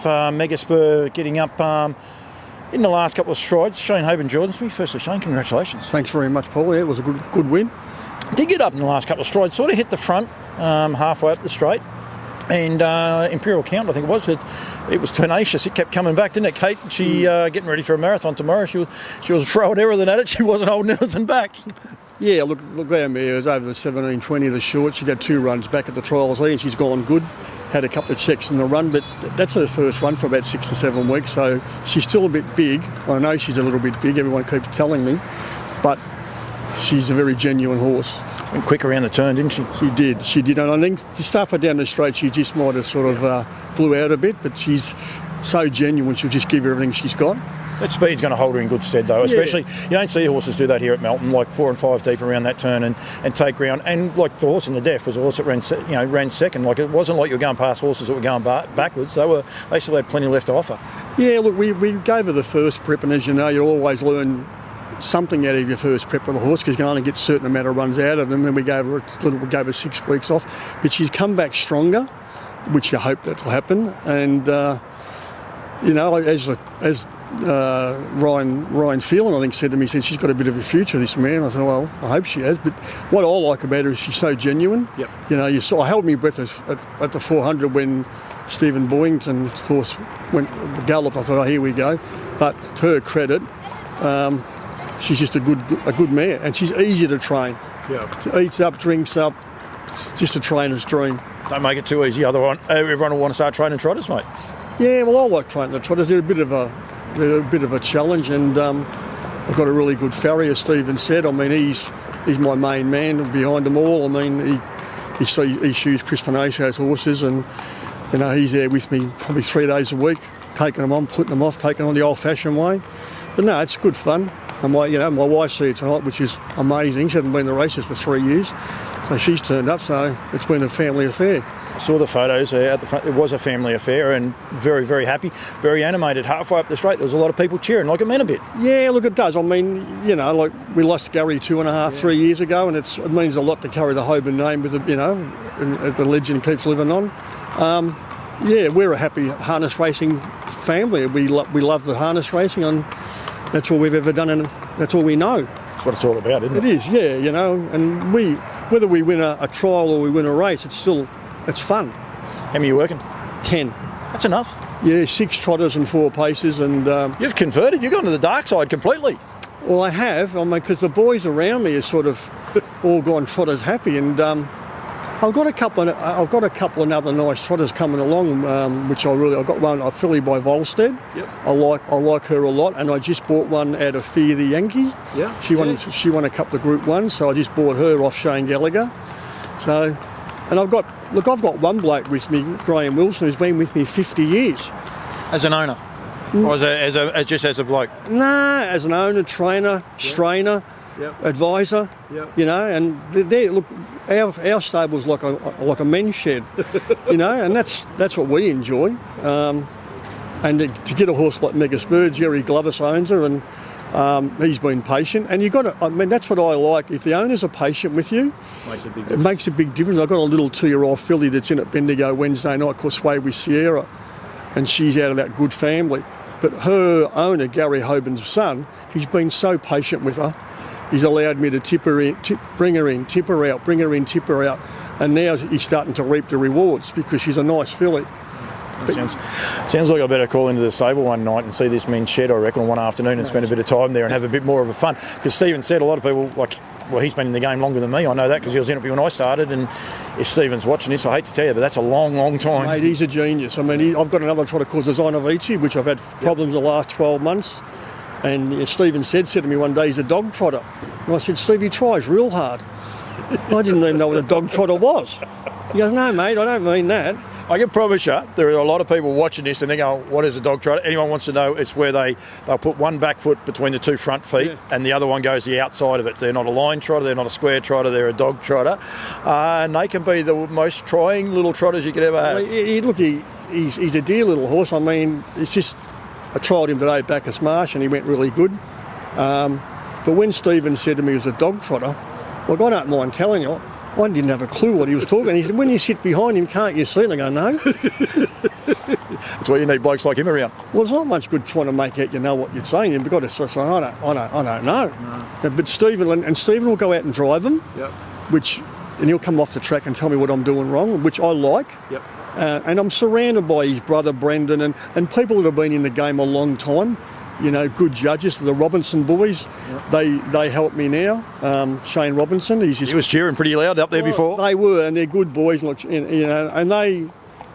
Mega Spur getting up in the last couple of strides. Shane Hoban joins me. Firstly, Shane, congratulations. Thanks very much, Paul. Yeah, it was a good win. Did get up in the last couple of strides, sort of hit the front halfway up the straight. And Imperial Count, I think it was tenacious. It kept coming back, didn't it, Kate? She getting ready for a marathon tomorrow. She was throwing everything at it. She wasn't holding anything back. Yeah, look, our mare was over the 17:20, the short. She's had 2 runs back at the trials there, and she's gone good. Had a couple of checks in the run, but that's her first run for about 6 to 7 weeks, so she's still a bit big. I know she's a little bit big, everyone keeps telling me, but she's a very genuine horse. Went quick around the turn, didn't she? She did, and I think just halfway down the straight, she just might have sort of blew out a bit, but she's so genuine, she'll just give everything she's got. That speed's going to hold her in good stead, though. Especially, you don't see horses do that here at Melton, like 4 and 5 deep around that turn and take ground. And like the horse in the Deaf was a horse that ran second. Like it wasn't like you were going past horses that were going backwards. They still had plenty left to offer. Yeah, look, we gave her the first prep, and as you know, you always learn something out of your first prep with a horse because you can only get a certain amount of runs out of them. And we gave her 6 weeks off, but she's come back stronger, which you hope that will happen. And as Ryan Phelan, I think, said to me, he said, she's got a bit of a future, this man. I said, well, I hope she has. But what I like about her is she's so genuine. Yep. I held my breath at the 400 when Stephen Boyington's horse galloped. I thought, oh, here we go. But to her credit, she's just a good mare, and she's easy to train. Yeah. She eats up, drinks up. It's just a trainer's dream. Don't make it too easy. Everyone will want to start training trotters, mate. Yeah, well, I like training the trotters. They're a bit of a challenge, and I've got a really good farrier, as Stephen said. I mean, he's my main man behind them all. I mean, he shoes Chris Finacio's horses, and he's there with me probably 3 days a week, taking them on, putting them off, taking them on the old-fashioned way. But no, it's good fun. And my wife's here tonight, which is amazing. She hasn't been to races for 3 years, so she's turned up. So it's been a family affair. I saw the photos at the front. It was a family affair and very, very happy, very animated. Halfway up the straight, there was a lot of people cheering, like it meant a bit. Yeah, look, it does. I mean, like we lost Gary 3 years ago, and it means a lot to carry the Hoban name with and the legend keeps living on. We're a happy harness racing family. We love the harness racing, and that's all we've ever done, and that's all we know. That's what it's all about, isn't it? It is, yeah, and whether we win a trial or we win a race, it's fun. How many are you working? 10. That's enough. Yeah, 6 trotters and 4 paces, and you've converted. You've gone to the dark side completely. Well, I have. I mean, because the boys around me are sort of all gone trotters happy, and I've got a couple of other nice trotters coming along, which I've got one, a filly by Volstead. Yep. I like her a lot, and I just bought one out of Fear the Yankee. Yeah. She won a couple of Group 1s, so I just bought her off Shane Gallagher. So, and I've got one bloke with me, Graham Wilson, who's been with me 50 years. As an owner? Or as a bloke? Nah, as an owner, trainer, strainer. Yep. Advisor, yep. And look, our stable's like a men's shed, and that's what we enjoy. And to get a horse like Mega Spur, Jerry Glovis owns her, and he's been patient. And that's what I like. If the owners are patient with you, it makes a big difference. I've got a little 2-year-old filly that's in at Bendigo Wednesday night called Sway with Sierra, and she's out of that good family. But her owner, Gary Hoban's son, he's been so patient with her. He's allowed me to tip her in, bring her in, tip her out, bring her in, tip her out. And now he's starting to reap the rewards because she's a nice filly. Sounds like I better call into the stable one night and see this men's shed, I reckon, one afternoon and spend a bit of time there and have a bit more of a fun. Because Stephen said a lot of people, he's been in the game longer than me. I know that because he was in it when I started. And if Stephen's watching this, I hate to tell you, but that's a long, long time. Mate, he's a genius. I mean, I've got another trotter called Designer Vici, which I've had problems the last 12 months. And Stephen said to me one day, he's a dog trotter. And I said, Steve, he tries real hard. I didn't even know what a dog trotter was. He goes, no, mate, I don't mean that. I can promise you, there are a lot of people watching this and they go, what is a dog trotter? Anyone wants to know, it's where they'll put one back foot between the 2 front feet and the other one goes the outside of it. They're not a line trotter, they're not a square trotter, they're a dog trotter. And they can be the most trying little trotters you could ever have. He's a dear little horse. I mean, it's just... I tried him today at Bacchus Marsh and he went really good. But when Stephen said to me he was a dog trotter, well, I don't mind telling you, I didn't have a clue what he was talking about. He said, when you sit behind him, can't you see? And I go, no. That's why you need blokes like him around. Well, it's not much good trying to make out you know what you're saying. You've got to say, I don't know. No. But Stephen will go out and drive them, and he'll come off the track and tell me what I'm doing wrong, which I like. Yep. And I'm surrounded by his brother Brendan and people that have been in the game a long time. You know, good judges, the Robinson boys. Yep. They help me now. Shane Robinson, he was cheering pretty loud up there before. They were, and they're good boys. You know, and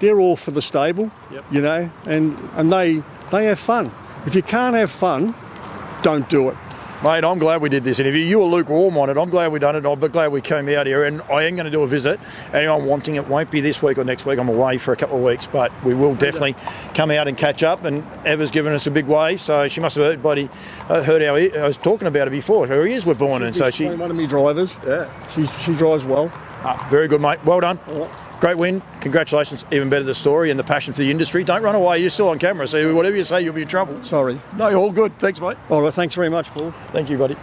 they're all for the stable. Yep. You know, and they have fun. If you can't have fun, don't do it. Mate, I'm glad we did this interview. You were lukewarm on it. I'm glad we done it. I'm glad we came out here, and I am going to do a visit. Anyone wanting it won't be this week or next week. I'm away for a couple of weeks, but we will definitely come out and catch up. And Eva's given us a big wave, so she must have heard how I was talking about it before. Her ears were born, and so she. One of me drivers. Yeah, she drives well. Very good, mate. Well done. Great win. Congratulations. Even better the story and the passion for the industry. Don't run away. You're still on camera, so whatever you say, you'll be in trouble. Sorry. No, you're all good. Thanks, mate. All right. Thanks very much, Paul. Thank you, buddy.